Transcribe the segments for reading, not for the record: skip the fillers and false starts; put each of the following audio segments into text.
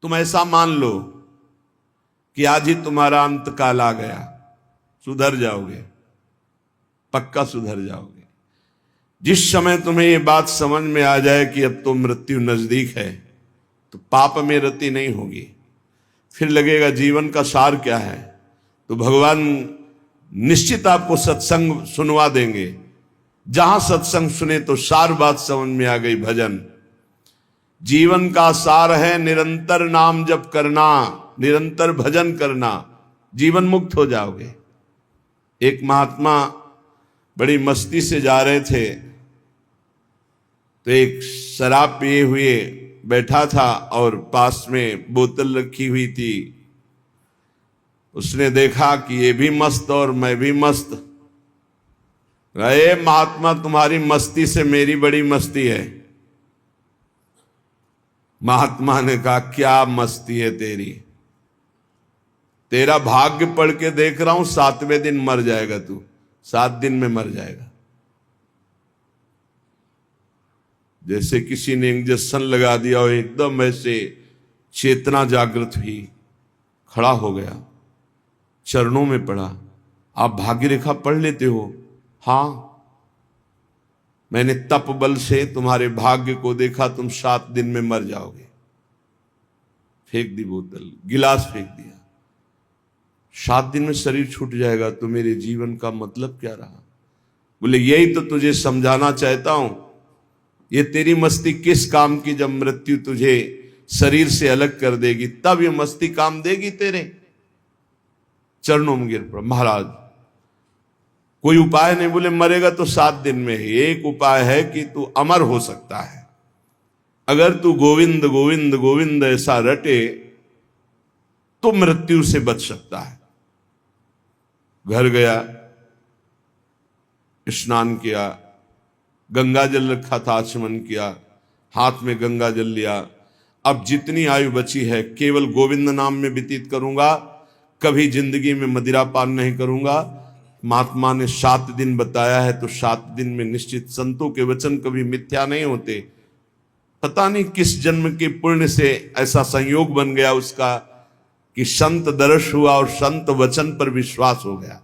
तुम ऐसा मान लो कि आज ही तुम्हारा अंत काल आ गया, सुधर जाओगे, पक्का सुधर जाओगे। जिस समय तुम्हें ये बात समझ में आ जाए कि अब तो मृत्यु नजदीक है, तो पाप में रति नहीं होगी। फिर लगेगा जीवन का सार क्या है, तो भगवान निश्चित आपको सत्संग सुनवा देंगे। जहां सत्संग सुने तो सार बात समझ में आ गई। भजन जीवन का सार है, निरंतर नाम जप करना, निरंतर भजन करना, जीवन मुक्त हो जाओगे। एक महात्मा बड़ी मस्ती से जा रहे थे, तो एक शराब पिए हुए बैठा था और पास में बोतल रखी हुई थी। उसने देखा कि ये भी मस्त और मैं भी मस्त। अरे महात्मा, तुम्हारी मस्ती से मेरी बड़ी मस्ती है। महात्मा ने कहा, क्या मस्ती है तेरी? तेरा भाग्य पढ़ के देख रहा हूं, 7वें दिन मर जाएगा तू, 7 दिन में मर जाएगा। जैसे किसी ने इंजेक्शन लगा दिया हो, एकदम ऐसे चेतना जागृत हुई, खड़ा हो गया, चरणों में पड़ा। आप भाग्य रेखा पढ़ लेते हो? हां, मैंने तप बल से तुम्हारे भाग्य को देखा, तुम 7 दिन में मर जाओगे। फेंक दी बोतल, गिलास फेंक दिया। 7 दिन में शरीर छूट जाएगा, तो मेरे जीवन का मतलब क्या रहा? बोले यही तो तुझे समझाना चाहता हूं। ये तेरी मस्ती किस काम की, जब मृत्यु तुझे शरीर से अलग कर देगी, तब ये मस्ती काम देगी तेरे। चरणों में गिर पड़ा। महाराज कोई उपाय नहीं? बोले मरेगा तो 7 दिन में ही। एक उपाय है कि तू अमर हो सकता है। अगर तू गोविंद गोविंद गोविंद ऐसा रटे तो मृत्यु से बच सकता है। घर गया, स्नान किया, गंगा जल रखा था, आचमन किया, हाथ में गंगा जल लिया। अब जितनी आयु बची है केवल गोविंद नाम में व्यतीत करूंगा, कभी जिंदगी में मदिरा पान नहीं करूंगा। महात्मा ने 7 दिन बताया है, तो 7 दिन में निश्चित, संतों के वचन कभी मिथ्या नहीं होते। पता नहीं किस जन्म के पुण्य से ऐसा संयोग बन गया उसका कि संत दर्श हुआ और संत वचन पर विश्वास हो गया।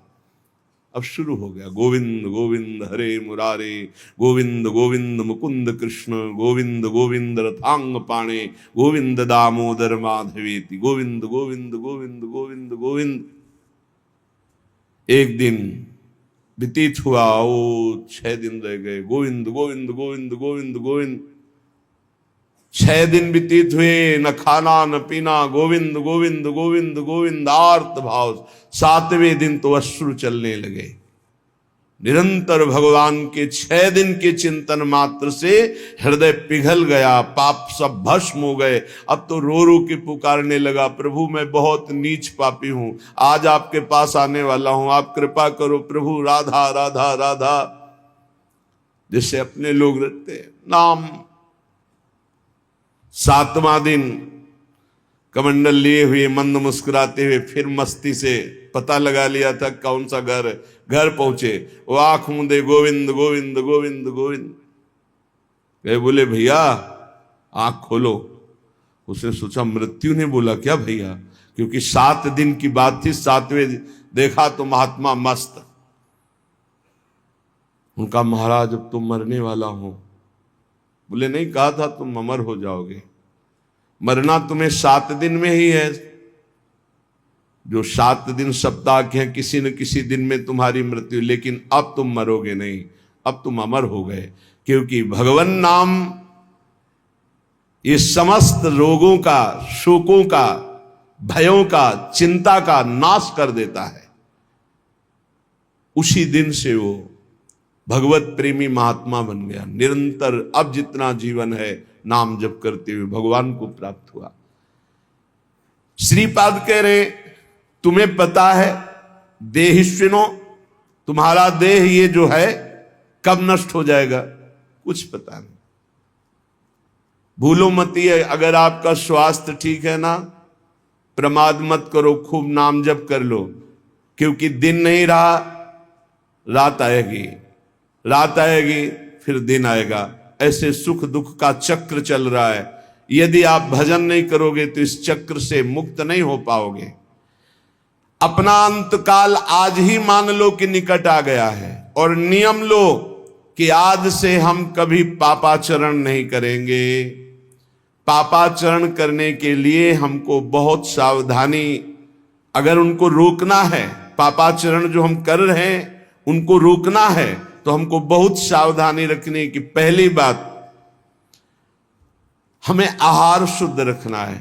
अब शुरू हो गया, गोविंद गोविंद हरे मुरारे, गोविंद गोविंद मुकुंद कृष्ण, गोविंद गोविंद रथांग पाणे, गोविंद दामोदर माधवेति, गोविंद गोविंद गोविंद गोविंद गोविंद। एक दिन व्यतीत हुआ, ओ 6 दिन रह गए, गोविंद गोविंद गोविंद गोविंद गोविंद। 6 दिन व्यतीत हुए, न खाना न पीना, गोविंद गोविंद गोविंद गोविंद, आर्त भाव। 7वें दिन तो अश्रु चलने लगे। निरंतर भगवान के 6 दिन के चिंतन मात्र से हृदय पिघल गया, पाप सब भस्म हो गए। अब तो रो रो के पुकारने लगा, प्रभु मैं बहुत नीच पापी हूं, आज आपके पास आने वाला हूं, आप कृपा करो प्रभु, राधा राधा राधा। जैसे अपने लोग रखते हैं नाम। 7वां दिन कमंडल लिए हुए, मंद मुस्कुराते हुए, फिर मस्ती से पता लगा लिया था कौन सा घर है। घर पहुंचे, वो आंख मूंदे, गोविंद गोविंद गोविंद गोविंद। गए, बोले भैया आंख खोलो। उसने सोचा मृत्यु ने बोला क्या भैया, क्योंकि 7 दिन की बात थी। 7वें देखा तो महात्मा मस्त। उनका महाराज अब तुम मरने वाला हो। बोले नहीं, कहा था तुम अमर हो जाओगे। मरना तुम्हें 7 दिन में ही है। जो 7 दिन सप्ताह के हैं, किसी न किसी दिन में तुम्हारी मृत्यु, लेकिन अब तुम मरोगे नहीं, अब तुम अमर हो गए। क्योंकि भगवान नाम ये समस्त रोगों का, शोकों का, भयों का, चिंता का नाश कर देता है। उसी दिन से वो भगवत प्रेमी महात्मा बन गया। निरंतर अब जितना जीवन है नाम जप करते हुए भगवान को प्राप्त हुआ। श्रीपाद कह रहे, तुम्हें पता है देहिष्विनो, तुम्हारा देह ये जो है कब नष्ट हो जाएगा? कुछ पता नहीं। भूलो मत ये, अगर आपका स्वास्थ्य ठीक है ना, प्रमाद मत करो, खूब नाम जप कर लो। क्योंकि दिन नहीं रहा, रात आएगी, रात आएगी फिर दिन आएगा। ऐसे सुख दुख का चक्र चल रहा है। यदि आप भजन नहीं करोगे तो इस चक्र से मुक्त नहीं हो पाओगे। अपना अंतकाल आज ही मान लो कि निकट आ गया है और नियम लो कि आज से हम कभी पापाचरण नहीं करेंगे। पापाचरण करने के लिए हमको बहुत सावधानी, अगर उनको रोकना है, पापाचरण जो हम कर रहे हैं उनको रोकना है तो हमको बहुत सावधानी रखने की। पहली बात, हमें आहार शुद्ध रखना है।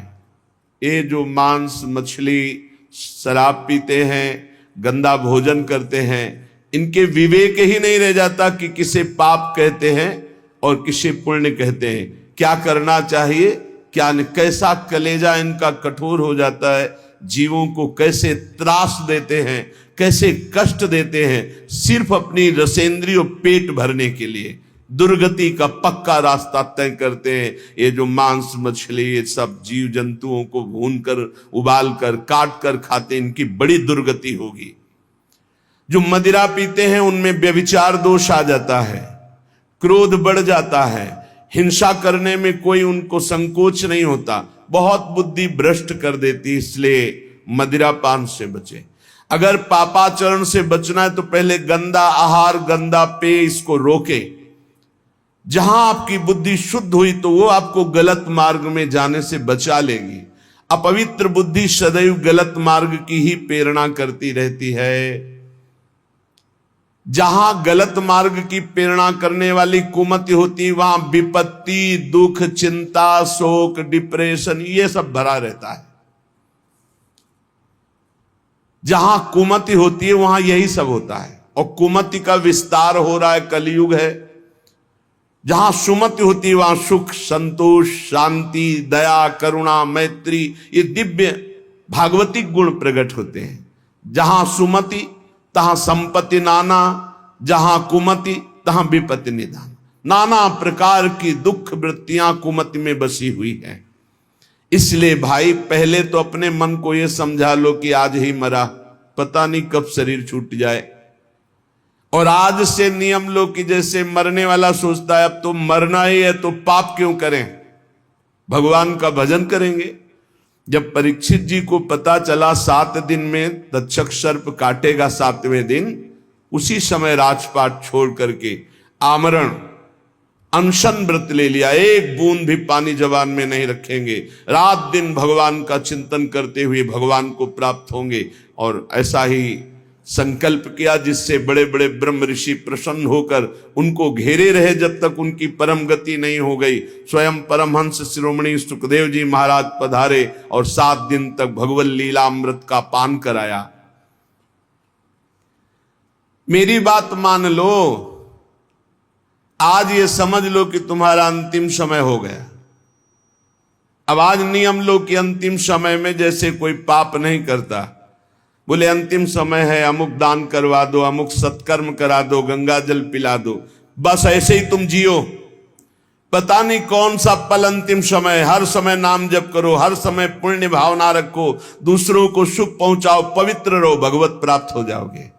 ये जो मांस मछली शराब पीते हैं, गंदा भोजन करते हैं, इनके विवेक ही नहीं रह जाता कि किसे पाप कहते हैं और किसे पुण्य कहते हैं, क्या करना चाहिए क्या नहीं। कैसा कलेजा इनका कठोर हो जाता है, जीवों को कैसे त्रास देते हैं, कैसे कष्ट देते हैं, सिर्फ अपनी रसेंद्रियों पेट भरने के लिए दुर्गति का पक्का रास्ता तय करते हैं। ये जो मांस मछली ये सब जीव जंतुओं को भूनकर उबाल कर काट कर खाते, इनकी बड़ी दुर्गति होगी। जो मदिरा पीते हैं उनमें व्यभिचार दोष आ जाता है, क्रोध बढ़ जाता है, हिंसा करने में कोई उनको संकोच नहीं होता, बहुत बुद्धि भ्रष्ट कर देती। इसलिए मदिरा पान से बचे। अगर पापाचरण से बचना है तो पहले गंदा आहार गंदा पेय इसको रोके। जहां आपकी बुद्धि शुद्ध हुई तो वो आपको गलत मार्ग में जाने से बचा लेगी। अपवित्र बुद्धि सदैव गलत मार्ग की ही प्रेरणा करती रहती है। जहां गलत मार्ग की प्रेरणा करने वाली कुमति होती वहां विपत्ति, दुख, चिंता, शोक, डिप्रेशन ये सब भरा रहता है। जहां कुमति होती है वहां यही सब होता है और कुमति का विस्तार हो रहा है, कलयुग है। जहां सुमति होती है वहां सुख, संतोष, शांति, दया, करुणा, मैत्री ये दिव्य भागवतिक गुण प्रकट होते हैं। जहां सुमति तहां संपत्ति नाना, जहां कुमति तहां विपत्ति निदान। नाना प्रकार की दुख वृत्तियां कुमति में बसी हुई हैं। इसलिए भाई पहले तो अपने मन को यह समझा लो कि आज ही मरा, पता नहीं कब शरीर छूट जाए। और आज से नियम लो कि जैसे मरने वाला सोचता है अब तो मरना ही है तो पाप क्यों करें, भगवान का भजन करेंगे। जब परीक्षित जी को पता चला 7 दिन में तक्षक सर्प काटेगा 7वें दिन, उसी समय राजपाट छोड़ करके आमरण अनशन व्रत ले लिया। एक बूंद भी पानी जबान में नहीं रखेंगे, रात दिन भगवान का चिंतन करते हुए भगवान को प्राप्त होंगे। और ऐसा ही संकल्प किया जिससे बड़े बड़े ब्रह्म ऋषि प्रसन्न होकर उनको घेरे रहे जब तक उनकी परम गति नहीं हो गई। स्वयं परमहंस शिरोमणि सुखदेव जी महाराज पधारे और 7 दिन तक भगवत लीलामृत का पान कराया। मेरी बात मान लो, आज ये समझ लो कि तुम्हारा अंतिम समय हो गया। अब आज नियम लो कि अंतिम समय में जैसे कोई पाप नहीं करता, बोले अंतिम समय है, अमुक दान करवा दो, अमुक सत्कर्म करा दो, गंगा जल पिला दो, बस ऐसे ही तुम जियो। पता नहीं कौन सा पल अंतिम समय। हर समय नाम जप करो, हर समय पुण्य भावना रखो, दूसरों को सुख पहुंचाओ, पवित्र रहो, भगवत प्राप्त हो जाओगे।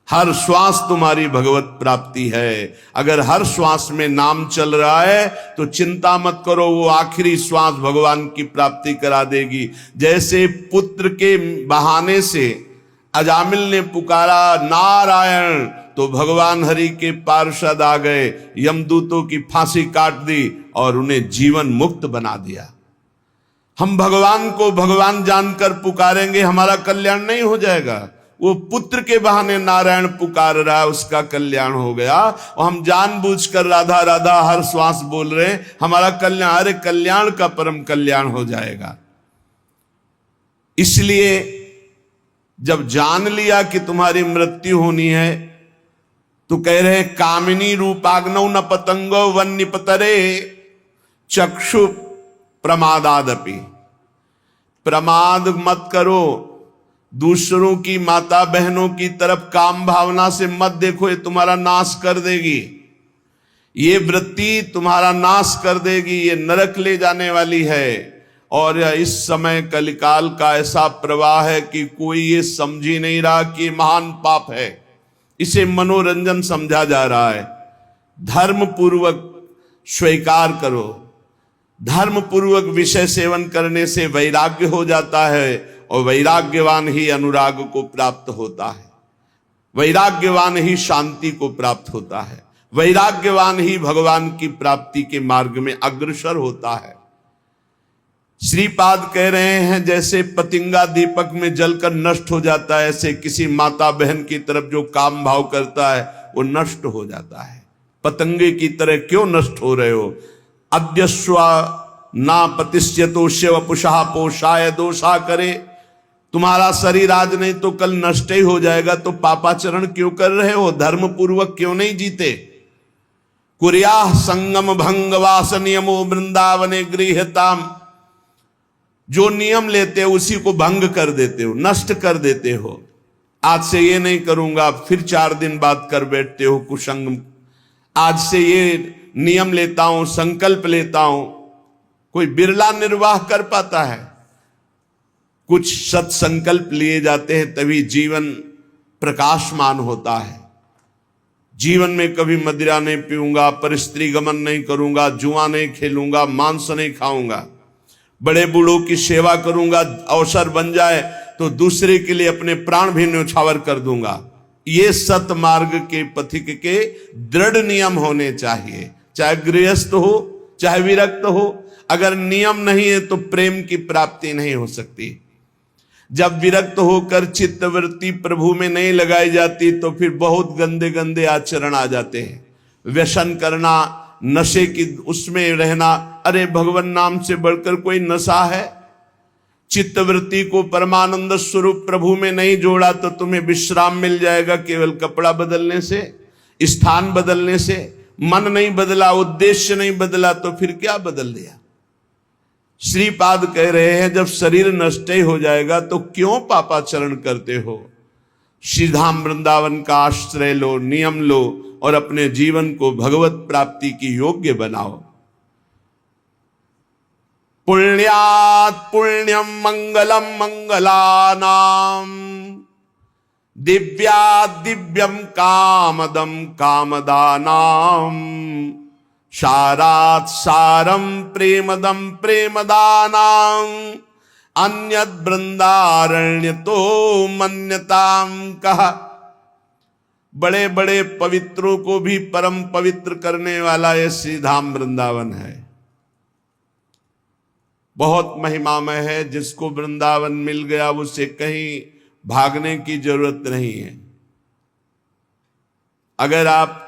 हर श्वास तुम्हारी भगवत प्राप्ति है। अगर हर श्वास में नाम चल रहा है तो चिंता मत करो, वो आखिरी श्वास भगवान की प्राप्ति करा देगी। जैसे पुत्र के बहाने से अजामिल ने पुकारा नारायण तो भगवान हरि के पार्षद आ गए, यमदूतों की फांसी काट दी और उन्हें जीवन मुक्त बना दिया। हम भगवान को भगवान जानकर पुकारेंगे, हमारा कल्याण नहीं हो जाएगा। वो पुत्र के बहाने नारायण पुकार रहा है, उसका कल्याण हो गया। और हम जानबूझकर राधा राधा हर श्वास बोल रहे हैं, हमारा कल्याण, अरे कल्याण का परम कल्याण हो जाएगा। इसलिए जब जान लिया कि तुम्हारी मृत्यु होनी है तो कह रहे हैं कामिनी रूपाग्नौ न पतंगो वन निपतरे चक्षु प्रमादादपि। प्रमाद मत करो, दूसरों की माता बहनों की तरफ काम भावना से मत देखो, ये तुम्हारा नाश कर देगी। ये वृत्ति तुम्हारा नाश कर देगी, ये नरक ले जाने वाली है। और इस समय कलिकाल का ऐसा प्रवाह है कि कोई ये समझ ही नहीं रहा कि महान पाप है, इसे मनोरंजन समझा जा रहा है। धर्म पूर्वक स्वीकार करो, धर्म पूर्वक विषय सेवन करने से वैराग्य हो जाता है और वैराग्यवान ही अनुराग को प्राप्त होता है, वैराग्यवान ही शांति को प्राप्त होता है, वैराग्यवान ही भगवान की प्राप्ति के मार्ग में अग्रसर होता है। श्रीपाद कह रहे हैं जैसे पतिंगा दीपक में जलकर नष्ट हो जाता है, ऐसे किसी माता बहन की तरफ जो काम भाव करता है वो नष्ट हो जाता है। पतंगे की तरह क्यों नष्ट हो रहे हो? अद्यस्वा ना पतिष्यतो शिव पुषा पोषाय दोषा करे। तुम्हारा शरीर आज नहीं तो कल नष्ट ही हो जाएगा, तो पापाचरण क्यों कर रहे हो? धर्म पूर्वक क्यों नहीं जीते? कुर्याः संगम भंग वास नियमो वृंदावने गृह्यताम। जो नियम लेते हो उसी को भंग कर देते हो, नष्ट कर देते हो। आज से ये नहीं करूंगा, फिर 4 दिन बाद कर बैठते हो कुसंग। आज से ये नियम लेता हूं, संकल्प लेता हूं। कोई बिरला निर्वाह कर पाता है। कुछ सत्संकल्प लिए जाते हैं तभी जीवन प्रकाशमान होता है। जीवन में कभी मदिरा नहीं पीऊंगा, परस्त्री गमन नहीं करूंगा, जुआ नहीं खेलूंगा, मांस नहीं खाऊंगा, बड़े बूढ़ों की सेवा करूंगा, अवसर बन जाए तो दूसरे के लिए अपने प्राण भी न्यौछावर कर दूंगा। ये सत मार्ग के पथिक के दृढ़ नियम होने चाहिए, चाहे गृहस्थ हो चाहे विरक्त हो। अगर नियम नहीं है तो प्रेम की प्राप्ति नहीं हो सकती। जब विरक्त होकर चित्तवृत्ति प्रभु में नहीं लगाई जाती तो फिर बहुत गंदे गंदे आचरण आ जाते हैं। व्यसन करना, नशे की उसमें रहना, अरे भगवान नाम से बढ़कर कोई नशा है? चित्तवृत्ति को परमानंद स्वरूप प्रभु में नहीं जोड़ा तो तुम्हें विश्राम मिल जाएगा केवल कपड़ा बदलने से, स्थान बदलने से। मन नहीं बदला, उद्देश्य नहीं बदला तो फिर क्या बदल दिया? श्रीपाद कह रहे हैं जब शरीर नष्ट ही हो जाएगा तो क्यों पापाचरण करते हो? श्रीधाम वृंदावन का आश्रय लो, नियम लो और अपने जीवन को भगवत प्राप्ति की योग्य बनाओ। पुण्यात् पुण्यम मंगलम मंगलानाम, दिव्यात् दिव्यम कामदम कामदानाम, सारात् सारम प्रेमदम प्रेमदानां, अन्यद् वृंदारण्य तो मन्यताम कहा। बड़े बड़े पवित्रों को भी परम पवित्र करने वाला ये श्रीधाम वृंदावन है। बहुत महिमामय है। जिसको वृंदावन मिल गया उसे कहीं भागने की जरूरत नहीं है। अगर आप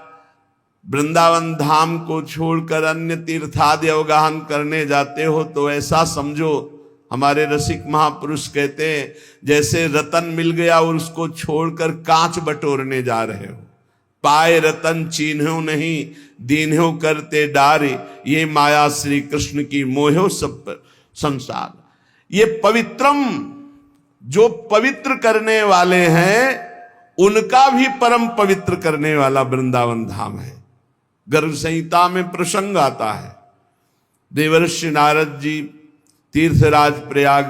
वृंदावन धाम को छोड़कर अन्य तीर्थादि अवगाहन करने जाते हो तो ऐसा समझो, हमारे रसिक महापुरुष कहते हैं जैसे रतन मिल गया और उसको छोड़कर कांच बटोरने जा रहे हो। पाए रतन चीन्हो नहीं, दीन्हो करते डारे, ये माया श्री कृष्ण की मोहो सब संसार। ये पवित्रम, जो पवित्र करने वाले हैं उनका भी परम पवित्र करने वाला वृंदावन धाम है। गर्भ संहिता में प्रसंग आता है, देवर्षि नारद जी तीर्थराज प्रयाग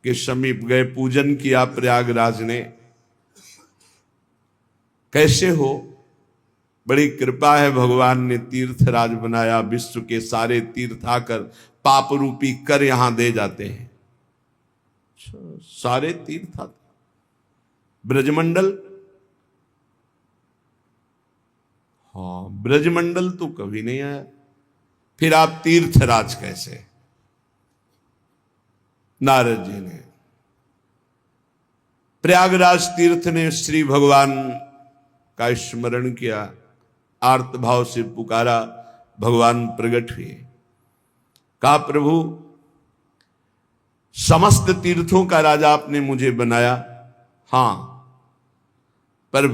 के समीप गए, पूजन किया प्रयागराज ने। कैसे हो? बड़ी कृपा है, भगवान ने तीर्थराज बनाया। विश्व के सारे तीर्थ आकर पाप रूपी कर यहां दे जाते हैं। सारे तीर्थ आते, ब्रजमंडल, हाँ ब्रजमंडल तो कभी नहीं आया, फिर आप तीर्थराज कैसे? नारद जी ने प्रयागराज तीर्थ ने श्री भगवान का स्मरण किया, आर्त भाव से पुकारा, भगवान प्रकट हुए। कहा प्रभु समस्त तीर्थों का राजा आपने मुझे बनाया, हां, पर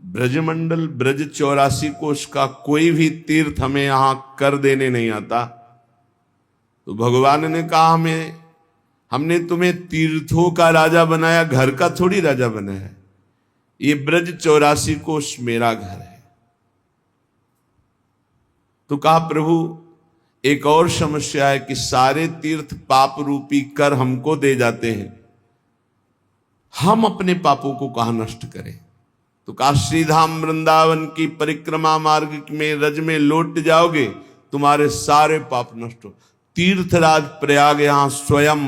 ब्रजमंडल ब्रज 84 कोष का कोई भी तीर्थ हमें यहां कर देने नहीं आता। तो भगवान ने कहा हमने तुम्हें तीर्थों का राजा बनाया, घर का थोड़ी राजा बनाया। ये ब्रज 84 कोष मेरा घर है। तो कहा प्रभु एक और समस्या है कि सारे तीर्थ पाप रूपी कर हमको दे जाते हैं, हम अपने पापों को कहां नष्ट करें? तो कहा श्रीधाम वृंदावन की परिक्रमा मार्ग में रज में लौट जाओगे तुम्हारे सारे पाप नष्ट हो। तीर्थराज प्रयाग यहां स्वयं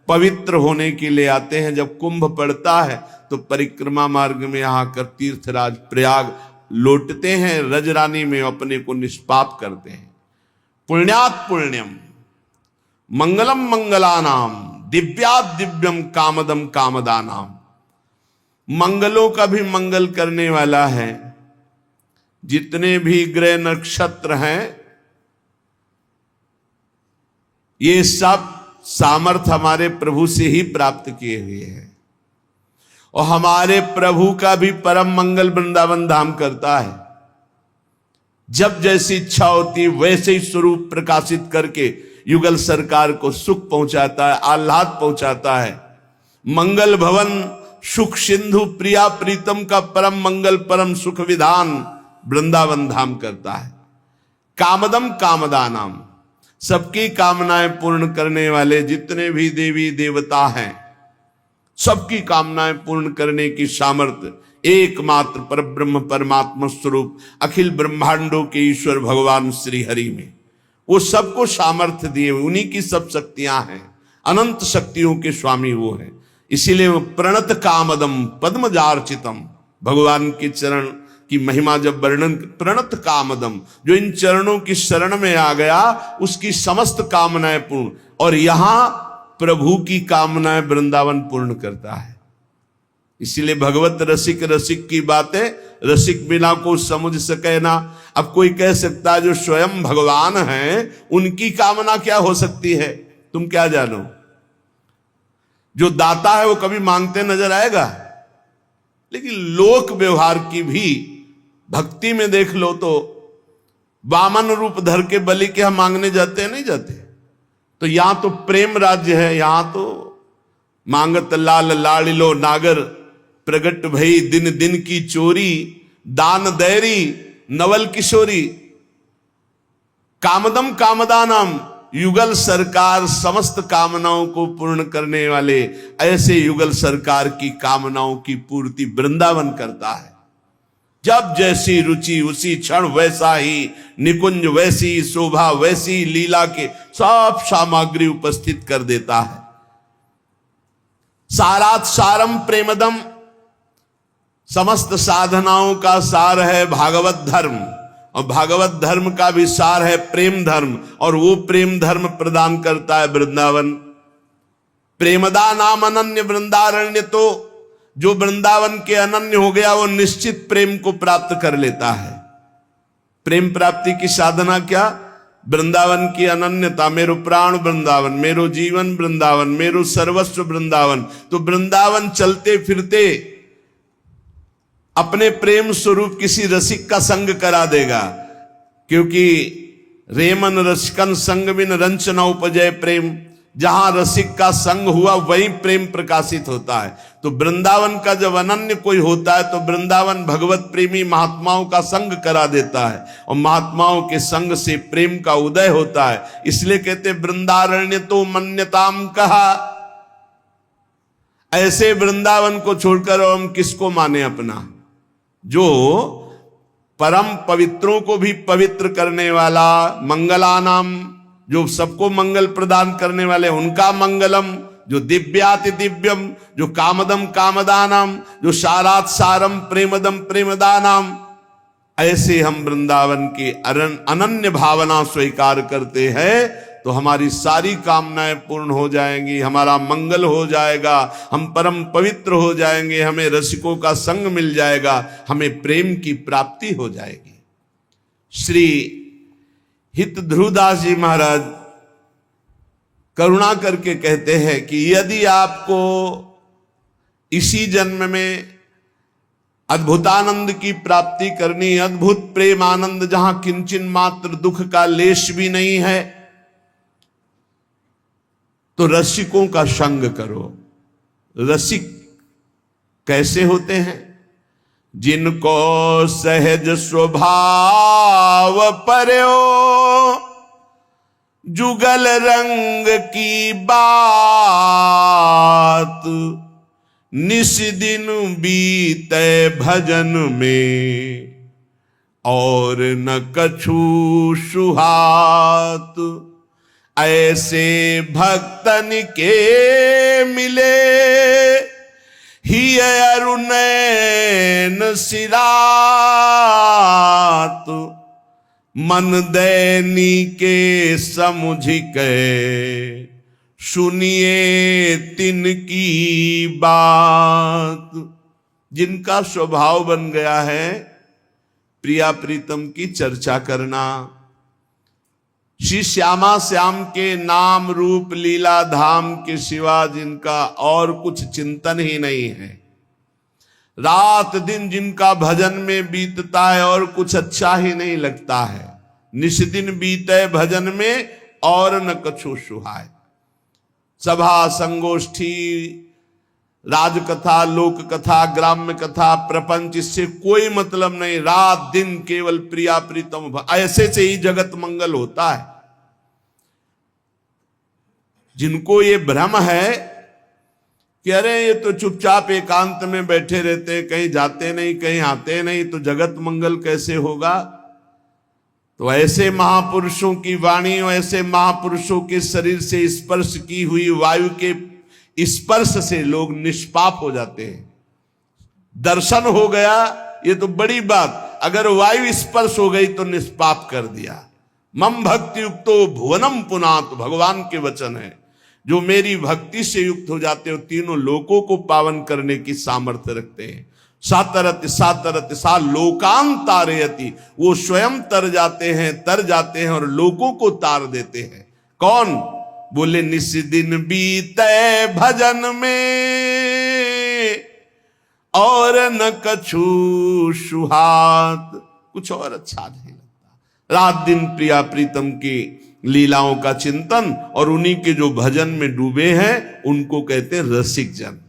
पवित्र होने के लिए आते हैं। जब कुंभ पड़ता है तो परिक्रमा मार्ग में यहां कर तीर्थराज प्रयाग लौटते हैं, रजरानी में अपने को निष्पाप करते हैं। पुण्यात् पुण्यम मंगलम मंगलानाम दिव्यात् दिव्यम कामदम कामदानाम। मंगलों का भी मंगल करने वाला है। जितने भी ग्रह नक्षत्र हैं ये सब सामर्थ्य हमारे प्रभु से ही प्राप्त किए हुए हैं। और हमारे प्रभु का भी परम मंगल वृंदावन धाम करता है। जब जैसी इच्छा होती वैसे ही स्वरूप प्रकाशित करके युगल सरकार को सुख पहुंचाता है, आह्लाद पहुंचाता है। मंगल भवन सुख सिंधु प्रिया प्रीतम का परम मंगल परम सुख विधान वृंदावन धाम करता है। कामदम कामदानाम, सबकी कामनाएं पूर्ण करने वाले जितने भी देवी देवता हैं सबकी कामनाएं पूर्ण करने की सामर्थ्य एकमात्र परब्रह्म परमात्मा स्वरूप अखिल ब्रह्मांडों के ईश्वर भगवान श्री हरि में। वो सबको सामर्थ्य दिए, उन्हीं की सब शक्तियां हैं। अनंत शक्तियों के स्वामी वो हैं। इसीलिए वो प्रणत कामदम पद्मजार्चितम, भगवान के चरण की महिमा जब वर्णन, प्रणत कामदम, जो इन चरणों की शरण में आ गया उसकी समस्त कामनाएं पूर्ण। और यहां प्रभु की कामनाएं वृंदावन पूर्ण करता है। इसीलिए भगवत रसिक रसिक की बातें रसिक बिना को समझ सके ना। अब कोई कह सकता है जो स्वयं भगवान हैं उनकी कामना क्या हो सकती है, तुम क्या जानो। जो दाता है वो कभी मांगते नजर आएगा। लेकिन लोक व्यवहार की भी भक्ति में देख लो तो वामन रूप धर के बलि के हम मांगने जाते हैं, नहीं जाते। तो यहां तो प्रेम राज्य है, यहां तो मांगत लाल लाड़िलो नागर प्रगट भई दिन दिन की चोरी दान दैरी नवल किशोरी। कामदम कामदानम, युगल सरकार समस्त कामनाओं को पूर्ण करने वाले ऐसे युगल सरकार की कामनाओं की पूर्ति वृंदावन करता है। जब जैसी रुचि उसी क्षण वैसा ही निकुंज, वैसी शोभा, वैसी लीला के सब सामग्री उपस्थित कर देता है। सारात सारम प्रेमदम, समस्त साधनाओं का सार है भागवत धर्म। और भागवत धर्म का भी सार है प्रेम धर्म। और वो प्रेम धर्म प्रदान करता है वृंदावन। प्रेमदा नाम अनन्य वृंदारण्य, तो जो वृंदावन के अनन्य हो गया वो निश्चित प्रेम को प्राप्त कर लेता है। प्रेम प्राप्ति की साधना क्या? वृंदावन की अनन्यता। मेरो प्राण वृंदावन, मेरो जीवन वृंदावन, मेरो सर्वस्व वृंदावन। तो वृंदावन चलते फिरते अपने प्रेम स्वरूप किसी रसिक का संग करा देगा। क्योंकि रेमन रसिकन संग बिन रंच न उपजय प्रेम। जहां रसिक का संग हुआ वहीं प्रेम प्रकाशित होता है। तो वृंदावन का जब अनन्य कोई होता है तो वृंदावन भगवत प्रेमी महात्माओं का संग करा देता है। और महात्माओं के संग से प्रेम का उदय होता है। इसलिए कहते वृंदारण्य तो मन्यताम कहा। ऐसे वृंदावन को छोड़कर हम किसको माने अपना, जो परम पवित्रों को भी पवित्र करने वाला, मंगलानाम, जो सबको मंगल प्रदान करने वाले उनका मंगलम, जो दिव्याति दिव्यम, जो कामदम कामदानम, जो सारात सारम प्रेमदम प्रेमदानम। ऐसे हम वृंदावन की अनन्य भावना स्वीकार करते हैं तो हमारी सारी कामनाएं पूर्ण हो जाएंगी, हमारा मंगल हो जाएगा, हम परम पवित्र हो जाएंगे, हमें रसिकों का संग मिल जाएगा, हमें प्रेम की प्राप्ति हो जाएगी। श्री हित ध्रुवदास जी महाराज करुणा करके कहते हैं कि यदि आपको इसी जन्म में अद्भुतानंद की प्राप्ति करनी, अद्भुत प्रेम आनंद जहां किंचन मात्र दुख का लेश भी नहीं है, तो रसिकों का संग करो। रसिक कैसे होते हैं? जिनको सहज स्वभाव पर्यो जुगल रंग की बात, निस दिन बीते भजन में और न कछु सुहात। ऐसे भक्तन के मिले ही अरुणैन सिरात। मन दैनी के समुझ के सुनिए तिनकी बात। जिनका स्वभाव बन गया है प्रिया प्रीतम की चर्चा करना, श्री श्यामा श्याम के नाम रूप लीला धाम के सिवा जिनका और कुछ चिंतन ही नहीं है, रात दिन जिनका भजन में बीतता है और कुछ अच्छा ही नहीं लगता है, निष्दिन बीते भजन में और न कछु सुहाय। सभा संगोष्ठी राजकथा लोक कथा ग्राम्य कथा प्रपंच इससे कोई मतलब नहीं, रात दिन केवल प्रिया प्रीतम ऐसे से ही जगत मंगल होता है। जिनको ये भ्रम है कि अरे ये तो चुपचाप एकांत में बैठे रहते, कहीं जाते नहीं कहीं आते नहीं, तो जगत मंगल कैसे होगा। तो ऐसे महापुरुषों की वाणी और ऐसे महापुरुषों के शरीर से स्पर्श की हुई वायु के स्पर्श से लोग निष्पाप हो जाते हैं। दर्शन हो गया ये तो बड़ी बात, अगर वायु स्पर्श हो गई तो निष्पाप कर दिया। मम भक्ति युक्तो भुवनम पुनात, भगवान के वचन है। जो मेरी भक्ति से युक्त हो जाते हो तीनों लोकों को पावन करने की सामर्थ्य रखते हैं। सातरत सातरत सा लोकान तारयति, वो स्वयं तर जाते हैं और लोगों को तार देते हैं। कौन? बोले निस दिन बीते भजन में और न कछु सुहात। कुछ और अच्छा नहीं लगता। रात दिन प्रिया प्रीतम की लीलाओं का चिंतन और उन्हीं के जो भजन में डूबे हैं उनको कहते हैं रसिक जन।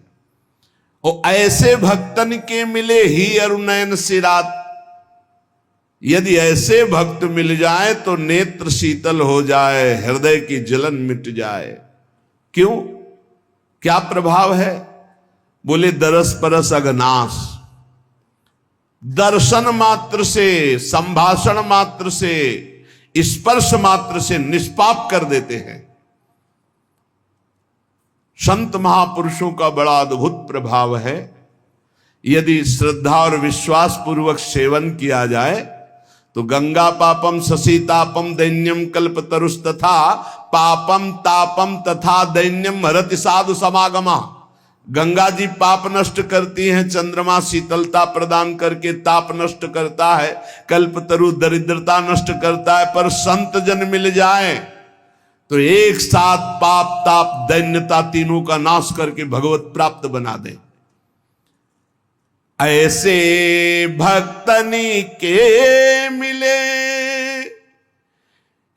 और ऐसे भक्तन के मिले ही अरुणैन सिरात। यदि ऐसे भक्त मिल जाए तो नेत्र शीतल हो जाए, हृदय की जलन मिट जाए। क्यों? क्या प्रभाव है? बोले दरस परस अगनाश। दर्शन मात्र से, संभाषण मात्र से, स्पर्श मात्र से निष्पाप कर देते हैं। संत महापुरुषों का बड़ा अद्भुत प्रभाव है। यदि श्रद्धा और विश्वास पूर्वक सेवन किया जाए तो गंगा पापम शशितापम दैन्यम कल्पतरुस्तथा पापम तापम तथा दैन्यम हरति साधु समागमा। गंगा जी पाप नष्ट करती हैं, चंद्रमा शीतलता प्रदान करके ताप नष्ट करता है, कल्पतरु दरिद्रता नष्ट करता है। पर संत जन मिल जाए तो एक साथ पाप ताप दैन्यता तीनों का नाश करके भगवत प्राप्त बना दे। ऐसे भक्तनी के मिले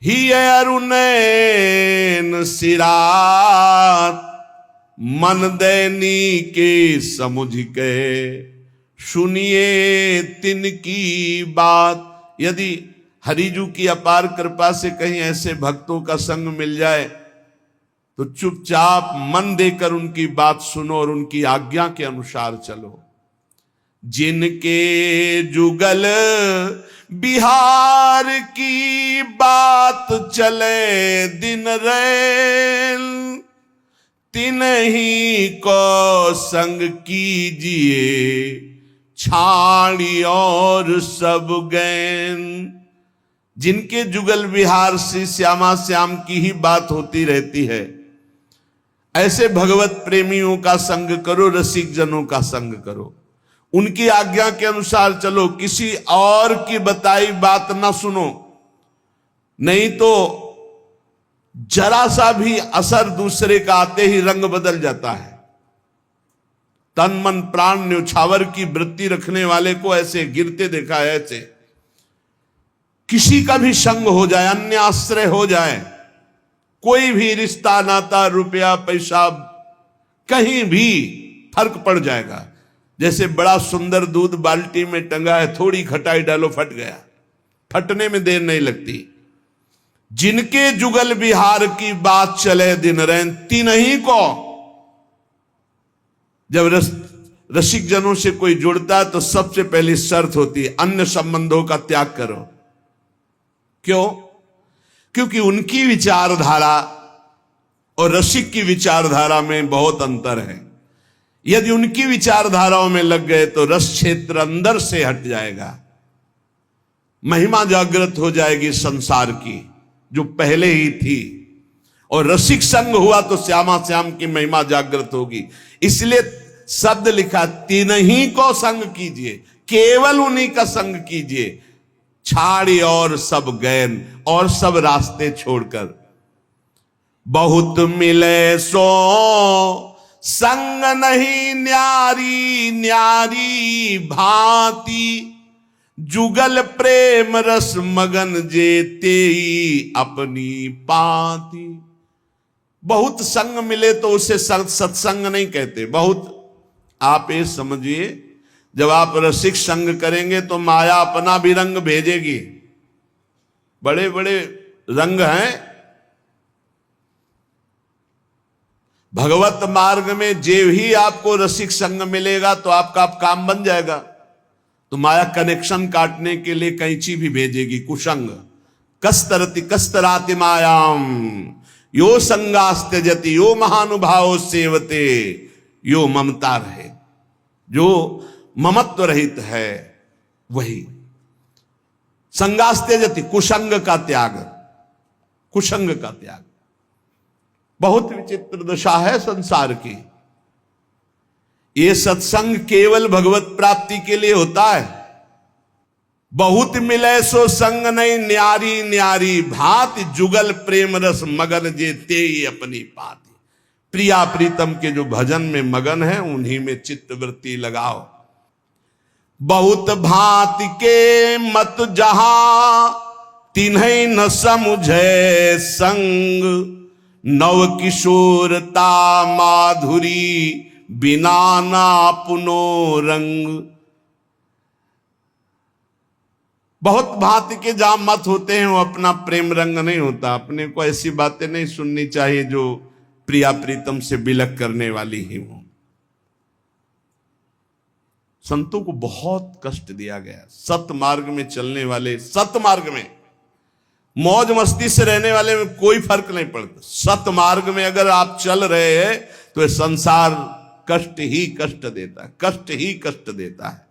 ही अरुणैन सिरात। मन दैनी के समुझ के सुनिए तिनकी बात। यदि हरिजू की अपार कृपा से कहीं ऐसे भक्तों का संग मिल जाए तो चुपचाप मन देकर उनकी बात सुनो और उनकी आज्ञा के अनुसार चलो। जिनके जुगल बिहार की बात चले दिन रैन, तिन्हीं को संग कीजिए छाड़ी और सब गैन। जिनके जुगल विहार से श्यामा श्याम की ही बात होती रहती है, ऐसे भगवत प्रेमियों का संग करो, रसिक जनों का संग करो, उनकी आज्ञा के अनुसार चलो, किसी और की बताई बात ना सुनो। नहीं तो जरा सा भी असर दूसरे का आते ही रंग बदल जाता है। तन मन प्राण न्योछावर की वृत्ति रखने वाले को ऐसे गिरते देखा है। ऐसे किसी का भी संग हो जाए, अन्य आश्रय हो जाए, कोई भी रिश्ता नाता रुपया पैसा कहीं भी फर्क पड़ जाएगा। जैसे बड़ा सुंदर दूध बाल्टी में टंगा है, थोड़ी खटाई डालो फट गया, फटने में देर नहीं लगती। जिनके जुगल बिहार की बात चले दिन रैन, तिन्हीं को जब रसिक जनों से कोई जुड़ता है तो सबसे पहली शर्त होती है अन्य संबंधों का त्याग करो। क्यों? क्योंकि उनकी विचारधारा और रसिक की विचारधारा में बहुत अंतर है। यदि उनकी विचारधाराओं में लग गए तो रस क्षेत्र अंदर से हट जाएगा, महिमा जागृत हो जाएगी संसार की जो पहले ही थी, और रसिक संग हुआ तो श्यामा श्याम की महिमा जागृत होगी। इसलिए शब्द लिखा, तीन ही को संग कीजिए, केवल उन्हीं का संग कीजिए, छाड़ी और सब गैन, और सब रास्ते छोड़कर। बहुत मिले सो संग नहीं न्यारी, न्यारी भांति जुगल प्रेम रस मगन जेते अपनी पाती। बहुत संग मिले तो उसे सत्संग नहीं कहते। बहुत, आप ये समझिए, जब आप रसिक संग करेंगे तो माया अपना भी रंग भेजेगी। बड़े बड़े रंग हैं भगवत मार्ग में। जेव ही आपको रसिक संग मिलेगा तो आपका काम बन जाएगा। तो माया कनेक्शन काटने के लिए कैंची भी भेजेगी, कुसंग। कस्तरति कस्तराति मायाम यो संगास्त्यजति यो महानुभाव सेवते यो ममता रहे। जो ममत्व रहित है वही संगास्त्यजति, कुसंग का त्याग, कुसंग का त्याग। बहुत विचित्र दशा है संसार की। ये सत्संग केवल भगवत प्राप्ति के लिए होता है। बहुत मिले सो संग नहीं, न्यारी न्यारी भांति जुगल प्रेम रस मगन जेते ही अपनी पाती। प्रिया प्रीतम के जो भजन में मगन है उन्हीं में चित्त वृत्ति लगाओ। बहुत भांति के मत जहां तिन्हीं न समुझे संग, नव किशोरता माधुरी बिना ना पुनो रंग। बहुत भांति के जहां मत होते हैं वो अपना प्रेम रंग नहीं होता। अपने को ऐसी बातें नहीं सुननी चाहिए जो प्रिया प्रीतम से बिलक करने वाली ही हो। संतों को बहुत कष्ट दिया गया। सत मार्ग में चलने वाले, सत मार्ग में मौज मस्ती से रहने वाले में कोई फर्क नहीं पड़ता। सत मार्ग में अगर आप चल रहे हैं तो ये संसार कष्ट ही कष्ट देता है, कष्ट ही कष्ट देता है।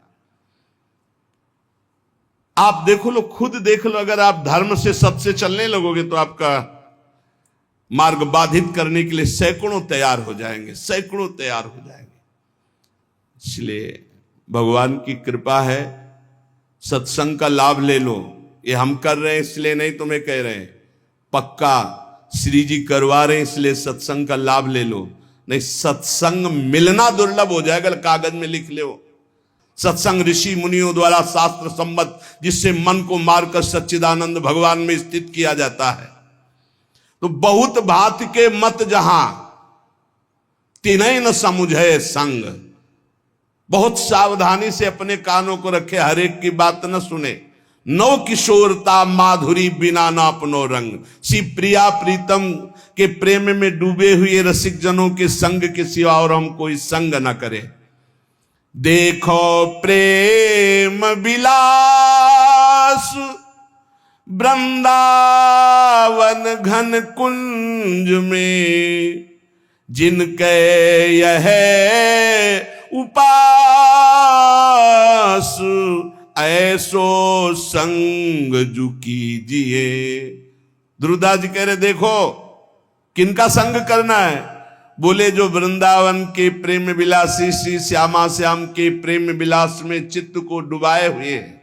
आप देखो लो, खुद देख लो, अगर आप धर्म से सत से चलने लगोगे तो आपका मार्ग बाधित करने के लिए सैकड़ों तैयार हो जाएंगे, सैकड़ों तैयार हो जाएंगे। इसलिए भगवान की कृपा है, सत्संग का लाभ ले लो। ये हम कर रहे हैं इसलिए नहीं तुम्हें कह रहे हैं, पक्का श्री जी करवा रहे हैं इसलिए सत्संग का लाभ ले लो। नहीं, सत्संग मिलना दुर्लभ हो जाएगा। कागज में लिख लो, सत्संग ऋषि मुनियों द्वारा शास्त्र सम्मत, जिससे मन को मारकर सच्चिदानंद भगवान में स्थित किया जाता है। तो बहुत भांति के मत जहां तिन्हीं न समुझे संग। बहुत सावधानी से अपने कानों को रखे, हर एक की बात न सुने। नौ किशोरता माधुरी बिना ना अपनो रंग। सी प्रिया प्रीतम के प्रेम में डूबे हुए रसिक जनों के संग के सिवा और हम कोई संग न करें। देखो प्रेम विलास वृंदावन घन कुंज में, जिनके यह उपास ऐसो संग जु कीजिए। ध्रुवदास जी कह रहे देखो किनका संग करना है। बोले जो वृंदावन के प्रेम विलासी श्री श्यामा श्याम के प्रेम विलास में चित्त को डुबाए हुए हैं,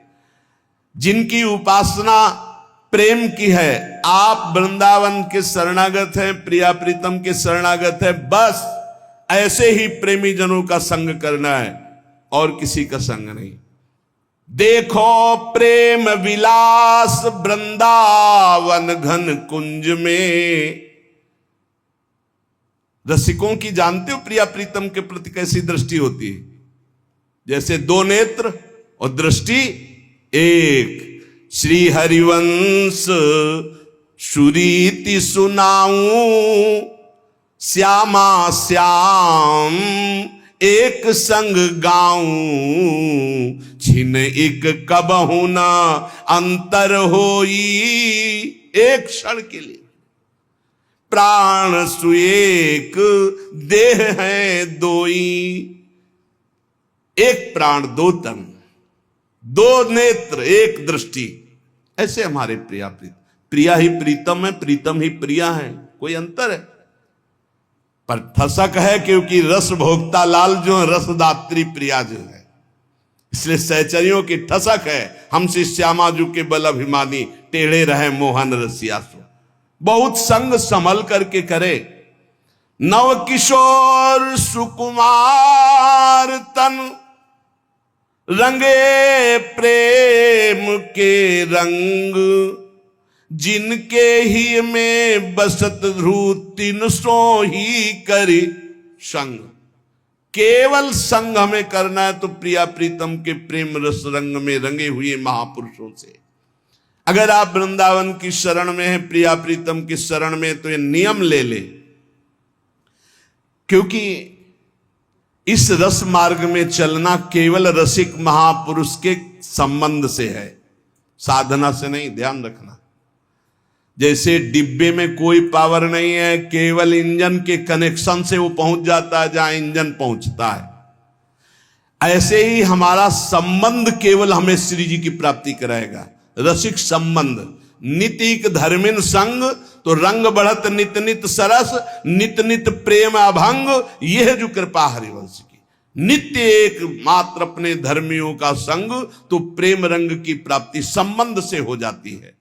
जिनकी उपासना प्रेम की है। आप वृंदावन के शरणागत हैं, प्रिया प्रीतम के शरणागत है, बस ऐसे ही प्रेमी जनों का संग करना है और किसी का संग नहीं। देखो प्रेम विलास वृंदावन घन कुंज में। रसिकों की जानते हो प्रिया प्रीतम के प्रति कैसी दृष्टि होती है? जैसे दो नेत्र और दृष्टि एक। श्री हरिवंश सुरीति सुनाऊं, श्यामा श्याम एक संग गाऊं, छिन एक कबहु न अंतर होई। एक क्षण के लिए प्राण सुएक देह है दोई। एक प्राण दो तन, दो नेत्र एक दृष्टि, ऐसे हमारे प्रिया प्रीतम। प्रिया ही प्रीतम है, प्रीतम ही प्रिया है, कोई अंतर है? पर ठसक है क्योंकि रस भोक्ता लाल जो है, रसदात्री प्रिया जो है, इसलिए सहचरियों की ठसक है। हमसे श्यामा जू के बल अभिमानी, टेढ़े रहे मोहन रसिया सो। बहुत संग संभल करके करे। नव किशोर सुकुमार तन, रंगे प्रेम के रंग। जिनके ही में बसत ध्रुव तीन सो ही करी संग। केवल संग हमें करना है तो प्रिया प्रीतम के प्रेम रस रंग में रंगे हुए महापुरुषों से। अगर आप वृंदावन की शरण में हैं, प्रिया प्रीतम की शरण में, तो ये नियम ले ले, क्योंकि इस रस मार्ग में चलना केवल रसिक महापुरुष के संबंध से है, साधना से नहीं। ध्यान रखना, जैसे डिब्बे में कोई पावर नहीं है, केवल इंजन के कनेक्शन से वो पहुंच जाता है जहां इंजन पहुंचता है, ऐसे ही हमारा संबंध केवल हमें श्री जी की प्राप्ति कराएगा। रसिक संबंध, नितिक धर्मिन संग, तो रंग बढ़त नित नित सरस, नित नित प्रेम अभंग। यह जो कृपा हरिवंश की, नित्य एक मात्र अपने धर्मियों का संग, तो प्रेम रंग की प्राप्ति संबंध से हो जाती है।